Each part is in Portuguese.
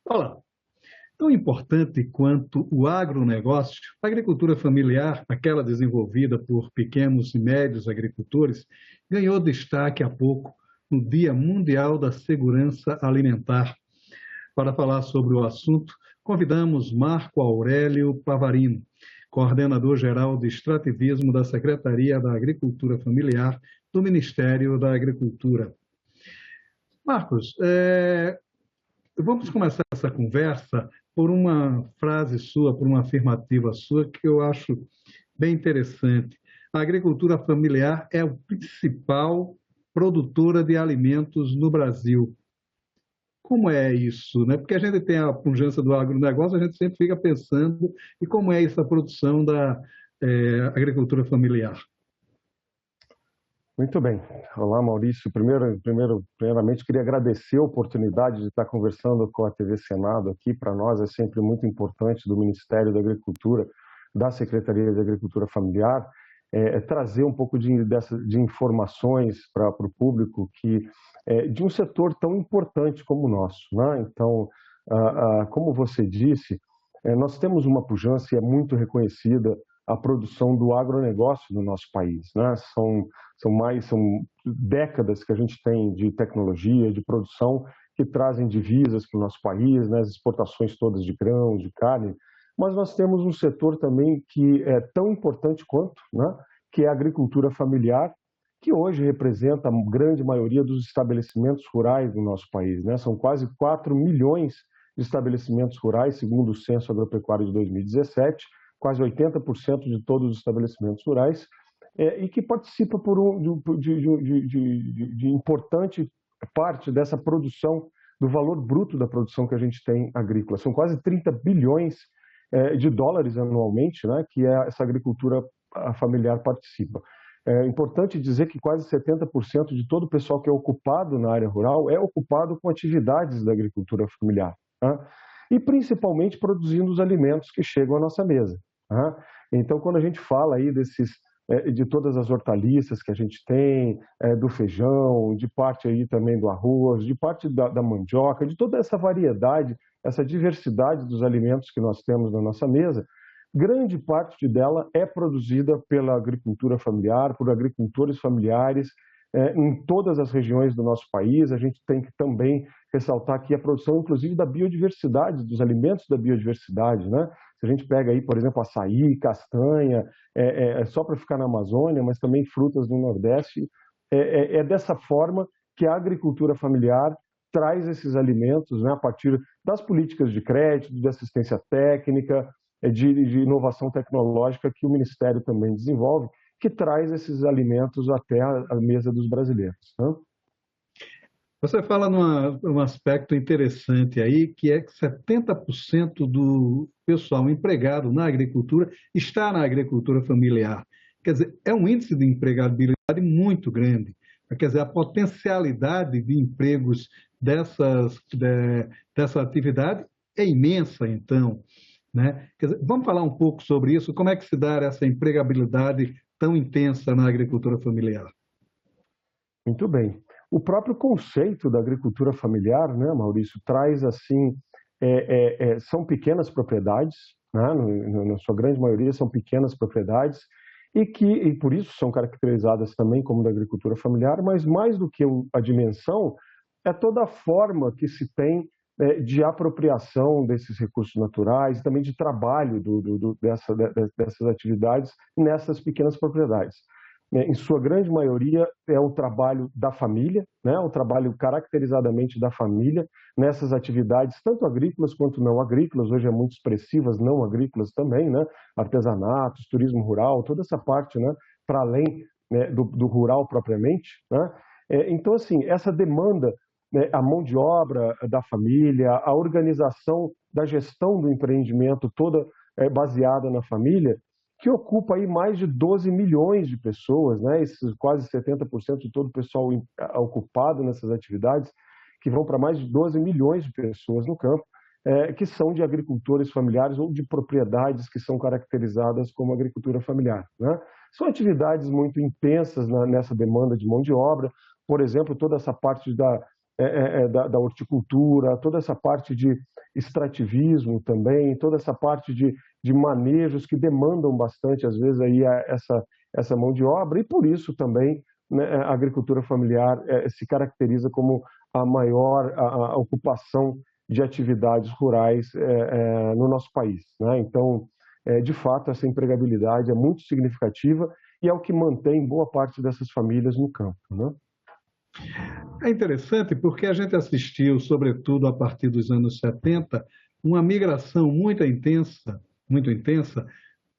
Olá, tão importante quanto o agronegócio, a agricultura familiar, aquela desenvolvida por pequenos e médios agricultores, ganhou destaque há pouco no Dia Mundial da Segurança Alimentar. Para falar sobre o assunto, convidamos Marco Aurélio Pavarino, coordenador-geral de extrativismo da Secretaria da Agricultura Familiar do Ministério da Agricultura. Marcos, vamos começar essa conversa por uma frase sua, por uma afirmativa sua, que eu acho bem interessante. A agricultura familiar é a principal produtora de alimentos no Brasil. Como é isso, né? Porque a gente tem a pujança do agronegócio, a gente sempre fica pensando e como é essa produção da agricultura familiar. Muito bem. Olá, Maurício. Primeiramente, queria agradecer a oportunidade de estar conversando com a TV Senado aqui. Para nós é sempre muito importante, do Ministério da Agricultura, da Secretaria de Agricultura Familiar, trazer um pouco de informações para o público de um setor tão importante como o nosso, né? Então, como você disse, nós temos uma pujança e é muito reconhecida a produção do agronegócio no nosso país, né? São décadas que a gente tem de tecnologia, de produção, que trazem divisas para o nosso país, né? As exportações todas de grãos, de carne, mas nós temos um setor também que é tão importante quanto, né? Que é a agricultura familiar, que hoje representa a grande maioria dos estabelecimentos rurais do nosso país, né? São quase 4 milhões de estabelecimentos rurais, segundo o Censo Agropecuário de 2017, quase 80% de todos os estabelecimentos rurais, e que participa de importante parte dessa produção, do valor bruto da produção que a gente tem agrícola. São quase 30 bilhões de dólares anualmente, né, que essa agricultura familiar participa. É importante dizer que quase 70% de todo o pessoal que é ocupado na área rural é ocupado com atividades da agricultura familiar, né? E principalmente produzindo os alimentos que chegam à nossa mesa, né? Então, quando a gente fala aí de todas as hortaliças que a gente tem, do feijão, de parte aí também do arroz, de parte da mandioca, de toda essa variedade, essa diversidade dos alimentos que nós temos na nossa mesa, grande parte dela é produzida pela agricultura familiar, por agricultores familiares, em todas as regiões do nosso país. A gente tem que também ressaltar aqui a produção, inclusive, da biodiversidade, dos alimentos da biodiversidade, né? Se a gente pega aí, por exemplo, açaí, castanha, só para ficar na Amazônia, mas também frutas no Nordeste, é dessa forma que a agricultura familiar traz esses alimentos, né, a partir das políticas de crédito, de assistência técnica, de inovação tecnológica que o Ministério também desenvolve, que traz esses alimentos até a mesa dos brasileiros, né? Você fala num aspecto interessante aí, que é que 70% do pessoal empregado na agricultura está na agricultura familiar. Quer dizer, é um índice de empregabilidade muito grande. Quer dizer, a potencialidade de empregos dessa atividade é imensa, então, né? Quer dizer, vamos falar um pouco sobre isso, como é que se dá essa empregabilidade tão intensa na agricultura familiar? Muito bem. O próprio conceito da agricultura familiar, né, Maurício, traz assim, são pequenas propriedades, né, na sua grande maioria são pequenas propriedades, e por isso são caracterizadas também como da agricultura familiar, mas mais do que a dimensão, é toda a forma que se tem de apropriação desses recursos naturais, também de trabalho dessas atividades nessas pequenas propriedades. Em sua grande maioria, é o trabalho da família, né? O trabalho caracterizadamente da família, nessas atividades, tanto agrícolas quanto não agrícolas, hoje é muito expressivas, não agrícolas também, né? Artesanatos, turismo rural, toda essa parte, né? Para além, né, do rural propriamente, né? Então, assim, essa demanda, né, a mão de obra da família, a organização da gestão do empreendimento toda baseada na família, que ocupa aí mais de 12 milhões de pessoas, né? Esses quase 70% de todo o pessoal ocupado nessas atividades, que vão para mais de 12 milhões de pessoas no campo, que são de agricultores familiares ou de propriedades que são caracterizadas como agricultura familiar, né? São atividades muito intensas nessa demanda de mão de obra, por exemplo, toda essa parte da horticultura, toda essa parte de extrativismo também, toda essa parte de manejos que demandam bastante, às vezes, aí essa mão de obra, e por isso também, né, a agricultura familiar se caracteriza como a maior a ocupação de atividades rurais no nosso país, né? Então, de fato, essa empregabilidade é muito significativa e é o que mantém boa parte dessas famílias no campo, né? É interessante porque a gente assistiu, sobretudo a partir dos anos 70, uma migração muito intensa,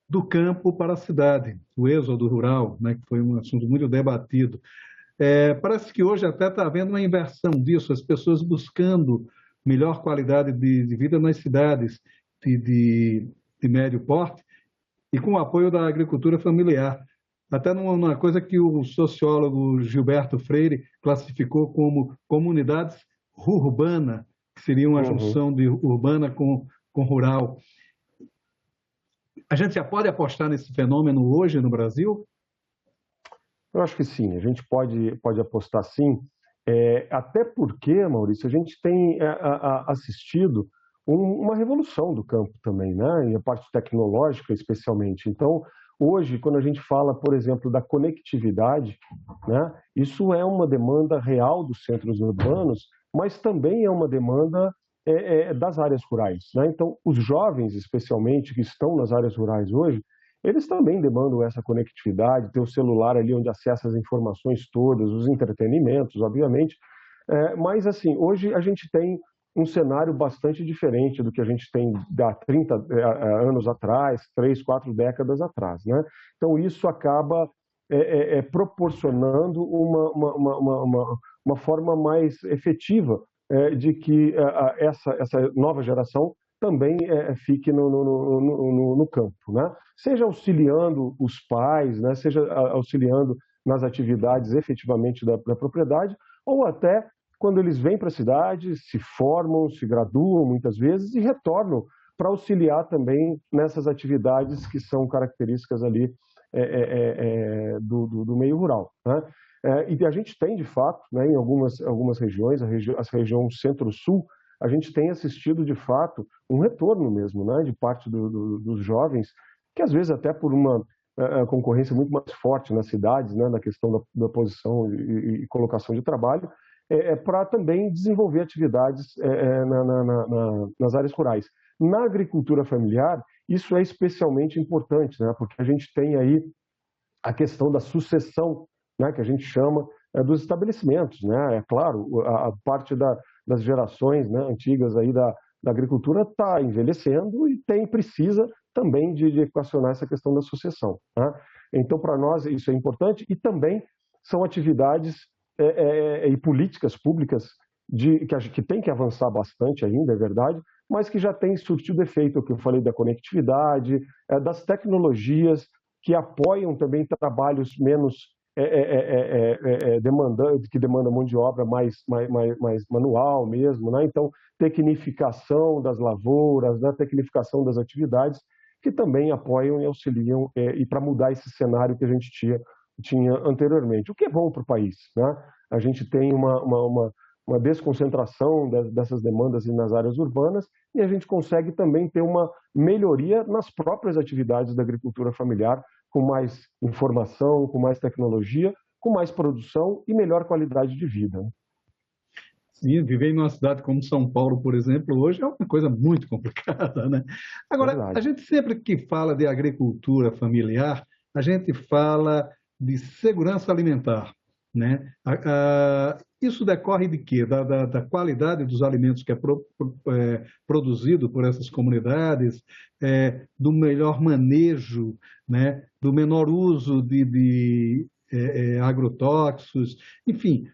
do campo para a cidade, o êxodo rural, né, que foi um assunto muito debatido. Parece que hoje até está havendo uma inversão disso, as pessoas buscando melhor qualidade de vida nas cidades de médio porte e com o apoio da agricultura familiar. Até numa coisa que o sociólogo Gilberto Freire classificou como comunidades urbana, que seria uma Uhum. junção de urbana com rural. A gente já pode apostar nesse fenômeno hoje no Brasil? Eu acho que sim, a gente pode apostar sim, até porque, Maurício, a gente tem assistido uma revolução do campo também, né? E a parte tecnológica especialmente. Então, hoje, quando a gente fala, por exemplo, da conectividade, né? Isso é uma demanda real dos centros urbanos, mas também é uma demanda das áreas rurais, né? Então, os jovens, especialmente, que estão nas áreas rurais hoje, eles também demandam essa conectividade, ter o celular ali onde acessa as informações todas, os entretenimentos, obviamente. Mas, assim, hoje a gente tem um cenário bastante diferente do que a gente tem há 30 anos atrás, 3, 4 décadas atrás, né? Então, isso acaba proporcionando uma forma mais efetiva de que essa nova geração também fique no campo, né? Seja auxiliando os pais, né? Seja auxiliando nas atividades efetivamente da propriedade, ou até quando eles vêm para a cidade, se formam, se graduam muitas vezes e retornam para auxiliar também nessas atividades que são características ali do meio rural, né? E a gente tem, de fato, né, em algumas regiões, a região centro-sul, a gente tem assistido, de fato, um retorno mesmo, né, de parte dos jovens, que às vezes até por uma concorrência muito mais forte nas cidades, né, na questão da posição e colocação de trabalho, para também desenvolver atividades nas áreas rurais. Na agricultura familiar, isso é especialmente importante, né, porque a gente tem aí a questão da sucessão, né, que a gente chama dos estabelecimentos, né? É claro, a parte das gerações, né, antigas aí da agricultura está envelhecendo e precisa também de equacionar essa questão da sucessão, né? Então, para nós, isso é importante e também são atividades e políticas públicas que tem que avançar bastante ainda, é verdade, mas que já tem surtido efeito, o que eu falei da conectividade, das tecnologias, que apoiam também trabalhos menos demandantes, que demandam mão de obra mais manual mesmo, né? Então, tecnificação das lavouras, né? Tecnificação das atividades, que também apoiam e auxiliam e para mudar esse cenário que a gente tinha anteriormente, o que é bom para o país, né? A gente tem uma desconcentração dessas demandas nas áreas urbanas e a gente consegue também ter uma melhoria nas próprias atividades da agricultura familiar, com mais informação, com mais tecnologia, com mais produção e melhor qualidade de vida. Sim, viver em uma cidade como São Paulo, por exemplo, hoje é uma coisa muito complicada, né? Agora, a Verdade. gente sempre que fala de agricultura familiar, a gente fala de segurança alimentar, né? Isso decorre de quê? Da qualidade dos alimentos que é produzido por essas comunidades, do melhor manejo, né? Do menor uso de agrotóxicos, enfim,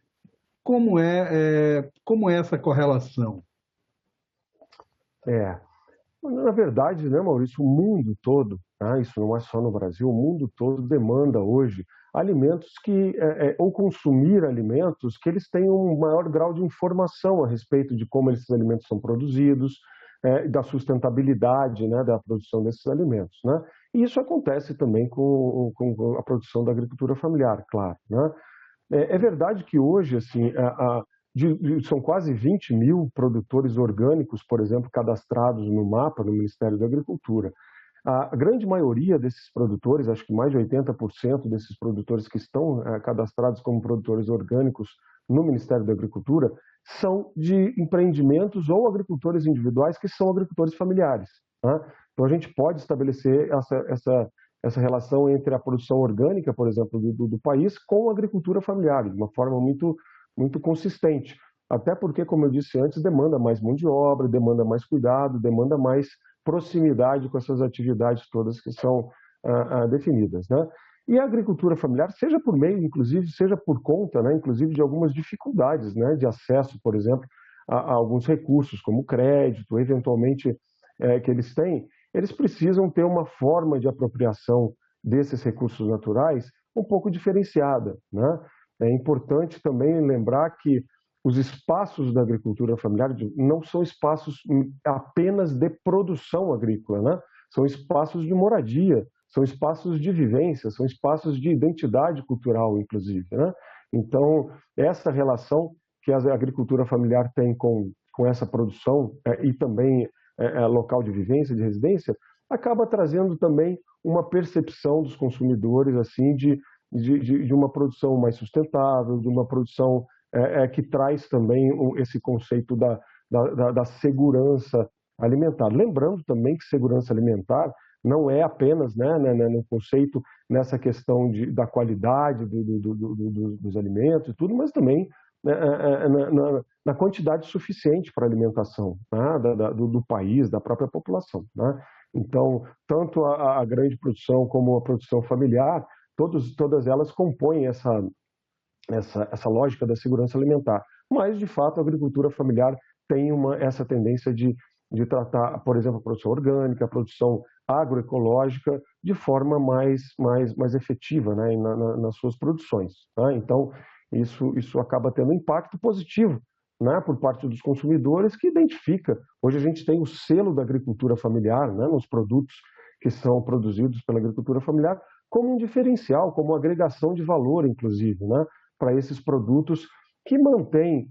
como é essa correlação? É. Na verdade, né, Maurício, o mundo todo, tá? Isso não é só no Brasil, o mundo todo demanda hoje alimentos ou consumir alimentos que eles tenham um maior grau de informação a respeito de como esses alimentos são produzidos, da sustentabilidade, né, da produção desses alimentos, né? E isso acontece também com a produção da agricultura familiar, claro, né? É verdade que hoje, assim, são quase 20 mil produtores orgânicos, por exemplo, cadastrados no mapa no Ministério da Agricultura. A grande maioria desses produtores, acho que mais de 80% desses produtores que estão cadastrados como produtores orgânicos no Ministério da Agricultura, são de empreendimentos ou agricultores individuais que são agricultores familiares. Né? Então a gente pode estabelecer essa relação entre a produção orgânica, por exemplo, do país com a agricultura familiar, de uma forma muito consistente. Até porque, como eu disse antes, demanda mais mão de obra, demanda mais cuidado, demanda mais proximidade com essas atividades todas que são definidas. Né? E a agricultura familiar, seja por meio, inclusive, seja por conta, né, inclusive, de algumas dificuldades, né, de acesso, por exemplo, a alguns recursos, como crédito, eventualmente, que eles têm, eles precisam ter uma forma de apropriação desses recursos naturais um pouco diferenciada. Né? É importante também lembrar que os espaços da agricultura familiar não são espaços apenas de produção agrícola, né? São espaços de moradia, são espaços de vivência, são espaços de identidade cultural, inclusive. Né? Então, essa relação que a agricultura familiar tem com essa produção e também local de vivência, de residência, acaba trazendo também uma percepção dos consumidores assim de uma produção mais sustentável, de uma produção que traz também esse conceito da segurança alimentar. Lembrando também que segurança alimentar não é apenas, né, no conceito, nessa questão da qualidade dos alimentos e tudo, mas também na quantidade suficiente para a alimentação, né, do país, da própria população. Né? Então, tanto a grande produção como a produção familiar, todas elas compõem essa lógica da segurança alimentar. Mas, de fato, a agricultura familiar tem essa tendência de tratar, por exemplo, a produção orgânica, a produção agroecológica, de forma mais efetiva, né, nas suas produções. Tá? Então, isso acaba tendo um impacto positivo, né, por parte dos consumidores, que identifica. Hoje a gente tem o selo da agricultura familiar, né, nos produtos que são produzidos pela agricultura familiar, como um diferencial, como uma agregação de valor, inclusive, né, para esses produtos que mantém,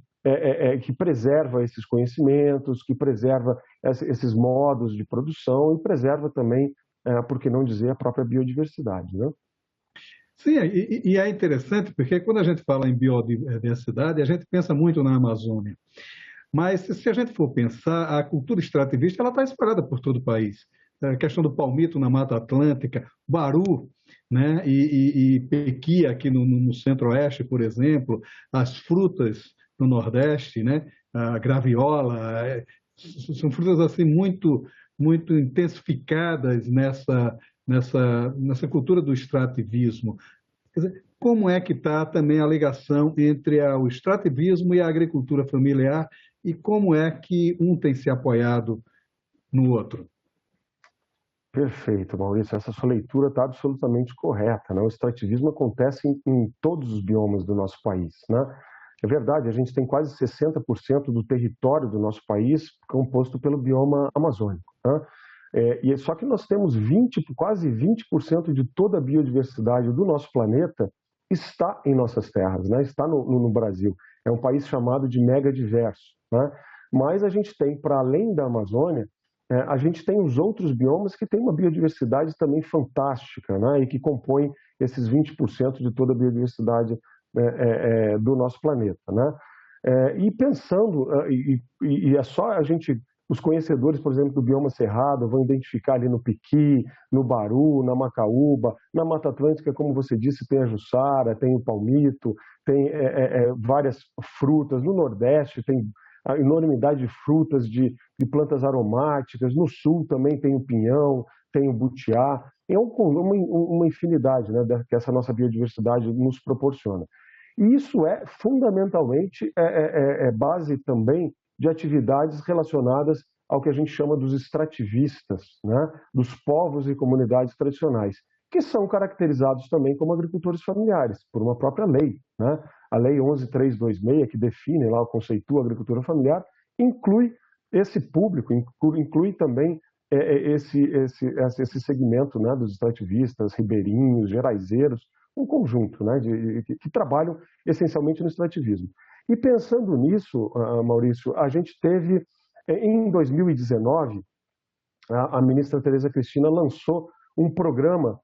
que preserva esses conhecimentos, que preserva esses modos de produção e preserva também, por que não dizer, a própria biodiversidade. Né? Sim, e é interessante porque quando a gente fala em biodiversidade, a gente pensa muito na Amazônia. Mas se a gente for pensar, a cultura extrativista ela está espalhada por todo o país. A questão do palmito na Mata Atlântica, baru, né, e pequi aqui no Centro-Oeste, por exemplo, as frutas no Nordeste, né, a graviola, são frutas assim muito intensificadas nessa cultura do extrativismo. Quer dizer, como é que está também a ligação entre o extrativismo e a agricultura familiar e como é que um tem se apoiado no outro? Perfeito, Maurício. Essa sua leitura está absolutamente correta. Né? O extrativismo acontece em todos os biomas do nosso país. Né? É verdade, a gente tem quase 60% do território do nosso país composto pelo bioma amazônico. Né? Só que nós temos quase 20% de toda a biodiversidade do nosso planeta está em nossas terras, né? Está no Brasil. É um país chamado de megadiverso. Né? Mas a gente tem, para além da Amazônia, a gente tem os outros biomas que têm uma biodiversidade também fantástica, né? E que compõem esses 20% de toda a biodiversidade do nosso planeta. Né? E pensando, e é só a gente... Os conhecedores, por exemplo, do bioma cerrado vão identificar ali no piqui, no baru, na macaúba, na Mata Atlântica, como você disse, tem a juçara, tem o palmito, tem várias frutas. No Nordeste tem a enormidade de frutas, de plantas aromáticas. No Sul também tem o pinhão, tem o butiá. É uma infinidade, né, que essa nossa biodiversidade nos proporciona. E isso é fundamentalmente base também de atividades relacionadas ao que a gente chama dos extrativistas, né? Dos povos e comunidades tradicionais, que são caracterizados também como agricultores familiares, por uma própria lei. Né? A Lei 11.326, que define lá, conceitua a agricultura familiar, inclui esse público, inclui também esse segmento, né, dos extrativistas, ribeirinhos, geraizeiros, um conjunto, né, que trabalham essencialmente no extrativismo. E pensando nisso, Maurício, a gente teve, em 2019, a ministra Tereza Cristina lançou um programa,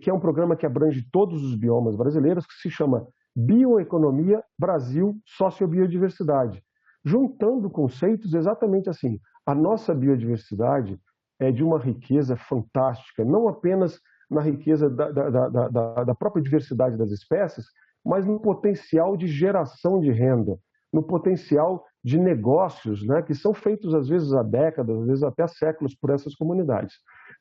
que é um programa que abrange todos os biomas brasileiros, que se chama Bioeconomia Brasil Sociobiodiversidade, juntando conceitos exatamente assim. A nossa biodiversidade é de uma riqueza fantástica, não apenas na riqueza da própria diversidade das espécies, mas no potencial de geração de renda, no potencial de negócios, né, que são feitos às vezes há décadas, às vezes até séculos por essas comunidades.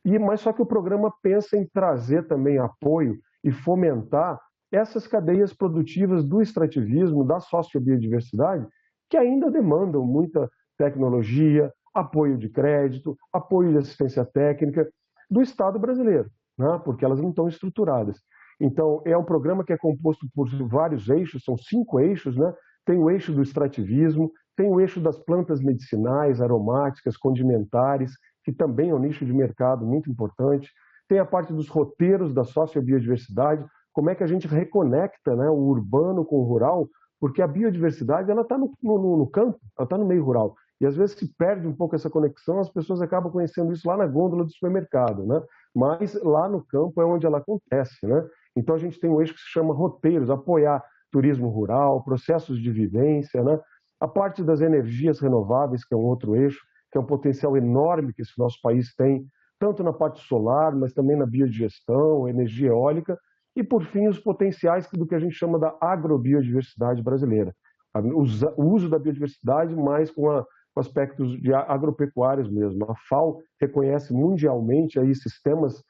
Mas só que o programa pensa em trazer também apoio e fomentar essas cadeias produtivas do extrativismo, da sociobiodiversidade, que ainda demandam muita tecnologia, apoio de crédito, apoio de assistência técnica do Estado brasileiro, né, porque elas não estão estruturadas. Então, é um programa que é composto por vários eixos, são 5 eixos, né? Tem o eixo do extrativismo, tem o eixo das plantas medicinais, aromáticas, condimentares, que também é um nicho de mercado muito importante. Tem a parte dos roteiros da sociobiodiversidade, como é que a gente reconecta, né, o urbano com o rural, porque a biodiversidade está no campo, ela está no meio rural. E às vezes se perde um pouco essa conexão, as pessoas acabam conhecendo isso lá na gôndola do supermercado, né? Mas lá no campo é onde ela acontece, né? Então a gente tem um eixo que se chama roteiros, apoiar turismo rural, processos de vivência, né? A parte das energias renováveis, que é um outro eixo, que é um potencial enorme que esse nosso país tem, tanto na parte solar, mas também na biodigestão, energia eólica, e por fim os potenciais do que a gente chama da agrobiodiversidade brasileira. O uso da biodiversidade mais com aspectos de agropecuários mesmo. A FAO reconhece mundialmente aí sistemas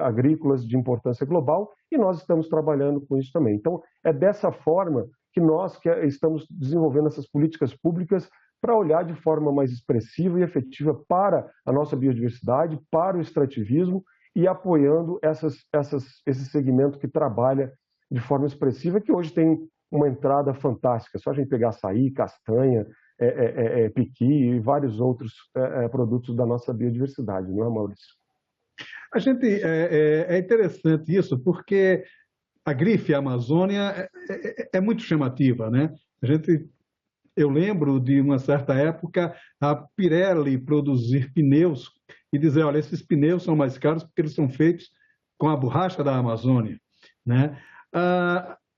agrícolas de importância global e nós estamos trabalhando com isso também. Então, é dessa forma que nós estamos desenvolvendo essas políticas públicas para olhar de forma mais expressiva e efetiva para a nossa biodiversidade, para o extrativismo e apoiando esse segmento que trabalha de forma expressiva, que hoje tem uma entrada fantástica. Só a gente pegar açaí, castanha, piqui e vários outros produtos da nossa biodiversidade, não é, Maurício? É interessante isso, porque a grife Amazônia é muito chamativa, né? Eu lembro de uma certa época a Pirelli produzir pneus e dizer, olha, esses pneus são mais caros porque eles são feitos com a borracha da Amazônia, né?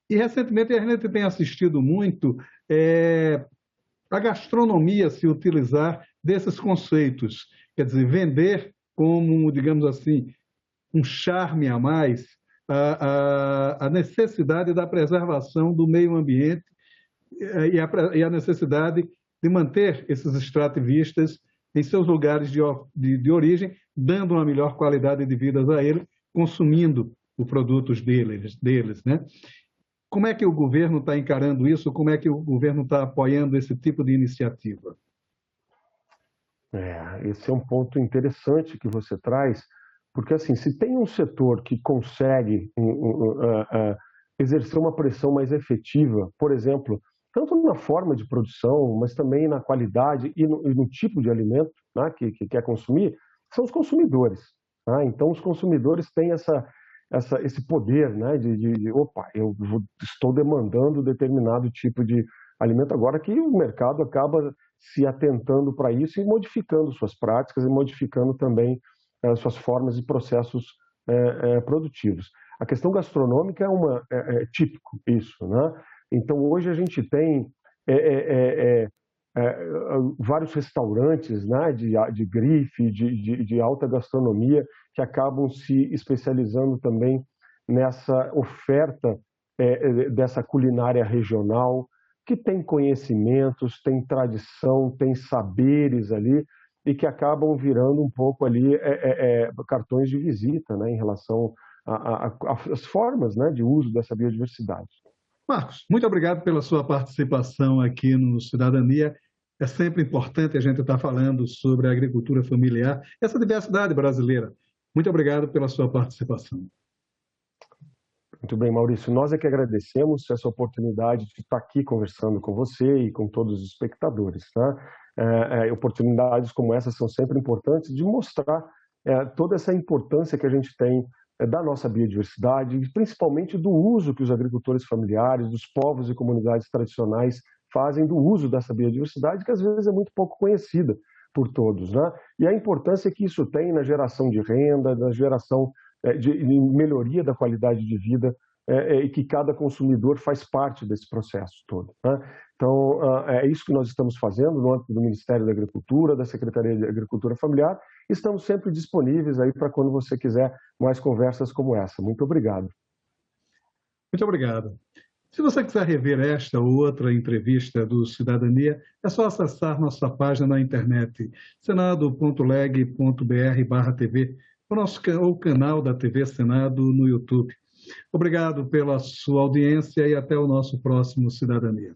E recentemente a gente tem assistido muito a gastronomia se utilizar desses conceitos, quer dizer, vender como, digamos assim, um charme a mais a necessidade da preservação do meio ambiente e a necessidade de manter esses extrativistas em seus lugares de origem, dando uma melhor qualidade de vida a eles, consumindo os produtos deles, né? Como é que o governo está encarando isso? Como é que o governo está apoiando esse tipo de iniciativa? Esse é um ponto interessante que você traz, porque assim, se tem um setor que consegue exercer uma pressão mais efetiva, por exemplo, tanto na forma de produção, mas também na qualidade e no tipo de alimento, né, que quer consumir, são os consumidores. Né? Então, os consumidores têm esse poder, né, opa, estou demandando determinado tipo de alimento agora, que o mercado acaba se atentando para isso e modificando suas práticas e modificando também suas formas e processos produtivos. A questão gastronômica é típico isso, né? Então hoje a gente tem vários restaurantes, né, de grife, de alta gastronomia, que acabam se especializando também nessa oferta dessa culinária regional, que tem conhecimentos, tem tradição, tem saberes ali, e que acabam virando um pouco ali cartões de visita, né, em relação às formas, né, de uso dessa biodiversidade. Marcos, muito obrigado pela sua participação aqui no Cidadania. É sempre importante a gente estar falando sobre a agricultura familiar, essa diversidade brasileira. Muito obrigado pela sua participação. Muito bem, Maurício. Nós é que agradecemos essa oportunidade de estar aqui conversando com você e com todos os espectadores. Né? Oportunidades como essa são sempre importantes de mostrar toda essa importância que a gente tem da nossa biodiversidade e principalmente do uso que os agricultores familiares, dos povos e comunidades tradicionais fazem do uso dessa biodiversidade, que às vezes é muito pouco conhecida por todos, né? E a importância que isso tem na geração de renda, na geração de melhoria da qualidade de vida, e que cada consumidor faz parte desse processo todo, né? Então, é isso que nós estamos fazendo no âmbito do Ministério da Agricultura, da Secretaria de Agricultura Familiar. Estamos sempre disponíveis aí para quando você quiser mais conversas como essa. Muito obrigado. Muito obrigado. Se você quiser rever esta ou outra entrevista do Cidadania, é só acessar nossa página na internet, senado.leg.br/TV, ou canal da TV Senado no YouTube. Obrigado pela sua audiência e até o nosso próximo Cidadania.